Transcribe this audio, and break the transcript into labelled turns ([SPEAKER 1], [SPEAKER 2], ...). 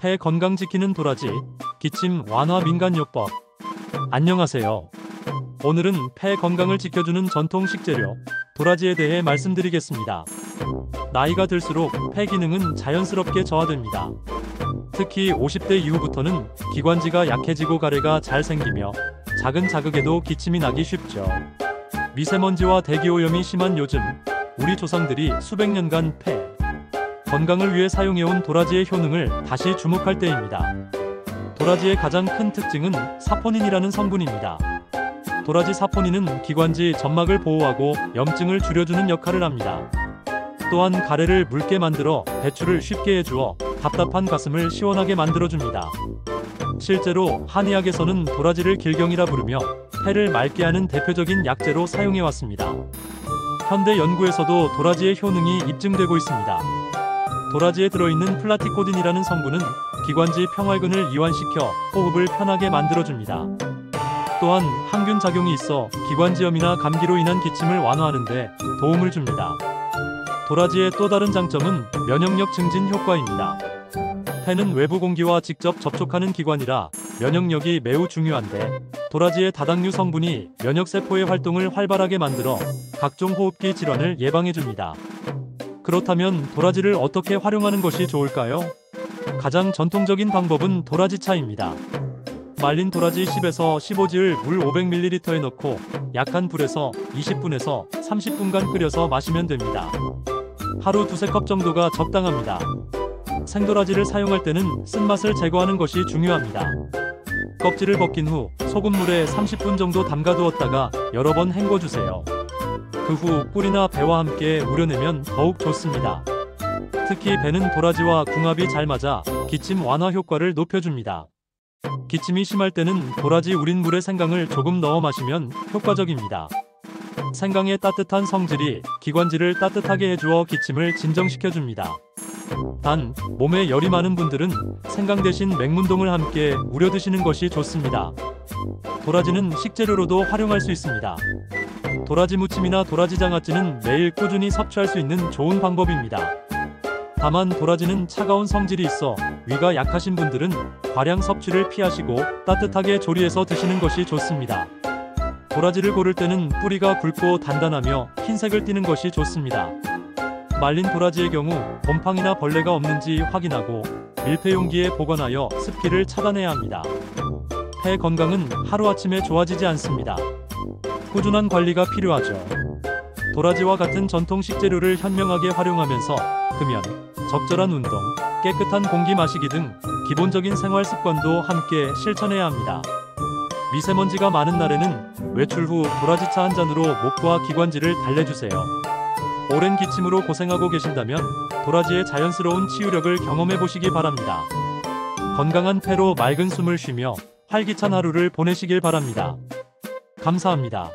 [SPEAKER 1] 폐 건강 지키는 도라지, 기침 완화 민간요법. 안녕하세요. 오늘은 폐 건강을 지켜주는 전통 식재료, 도라지에 대해 말씀드리겠습니다. 나이가 들수록 폐 기능은 자연스럽게 저하됩니다. 특히 50대 이후부터는 기관지가 약해지고 가래가 잘 생기며 작은 자극에도 기침이 나기 쉽죠. 미세먼지와 대기오염이 심한 요즘, 우리 조상들이 수백 년간 폐 건강을 위해 사용해온 도라지의 효능을 다시 주목할 때입니다. 도라지의 가장 큰 특징은 사포닌이라는 성분입니다. 도라지 사포닌은 기관지 점막을 보호하고 염증을 줄여주는 역할을 합니다. 또한 가래를 묽게 만들어 배출을 쉽게 해주어 답답한 가슴을 시원하게 만들어줍니다. 실제로 한의학에서는 도라지를 길경이라 부르며 폐를 맑게 하는 대표적인 약재로 사용해왔습니다. 현대 연구에서도 도라지의 효능이 입증되고 있습니다. 도라지에 들어있는 플라티코딘이라는 성분은 기관지 평활근을 이완시켜 호흡을 편하게 만들어줍니다. 또한 항균 작용이 있어 기관지염이나 감기로 인한 기침을 완화하는 데 도움을 줍니다. 도라지의 또 다른 장점은 면역력 증진 효과입니다. 폐는 외부 공기와 직접 접촉하는 기관이라 면역력이 매우 중요한데, 도라지의 다당류 성분이 면역세포의 활동을 활발하게 만들어 각종 호흡기 질환을 예방해줍니다. 그렇다면 도라지를 어떻게 활용하는 것이 좋을까요? 가장 전통적인 방법은 도라지차입니다. 말린 도라지 10에서 15지을 물 500ml에 넣고 약한 불에서 20분에서 30분간 끓여서 마시면 됩니다. 하루 2-3컵 정도가 적당합니다. 생도라지를 사용할 때는 쓴맛을 제거하는 것이 중요합니다. 껍질을 벗긴 후 소금물에 30분 정도 담가두었다가 여러 번 헹궈주세요. 그 후 꿀이나 배와 함께 우려내면 더욱 좋습니다. 특히 배는 도라지와 궁합이 잘 맞아 기침 완화 효과를 높여줍니다. 기침이 심할 때는 도라지 우린 물에 생강을 조금 넣어 마시면 효과적입니다. 생강의 따뜻한 성질이 기관지를 따뜻하게 해주어 기침을 진정시켜줍니다. 단, 몸에 열이 많은 분들은 생강 대신 맹문동을 함께 우려 드시는 것이 좋습니다. 도라지는 식재료로도 활용할 수 있습니다. 도라지 무침이나 도라지 장아찌는 매일 꾸준히 섭취할 수 있는 좋은 방법입니다. 다만 도라지는 차가운 성질이 있어 위가 약하신 분들은 과량 섭취를 피하시고 따뜻하게 조리해서 드시는 것이 좋습니다. 도라지를 고를 때는 뿌리가 굵고 단단하며 흰색을 띠는 것이 좋습니다. 말린 도라지의 경우 곰팡이나 벌레가 없는지 확인하고 밀폐용기에 보관하여 습기를 차단해야 합니다. 폐 건강은 하루아침에 좋아지지 않습니다. 꾸준한 관리가 필요하죠. 도라지와 같은 전통 식재료를 현명하게 활용하면서 금연, 적절한 운동, 깨끗한 공기 마시기 등 기본적인 생활 습관도 함께 실천해야 합니다. 미세먼지가 많은 날에는 외출 후 도라지차 한 잔으로 목과 기관지를 달래주세요. 오랜 기침으로 고생하고 계신다면 도라지의 자연스러운 치유력을 경험해 보시기 바랍니다. 건강한 폐로 맑은 숨을 쉬며 활기찬 하루를 보내시길 바랍니다. 감사합니다.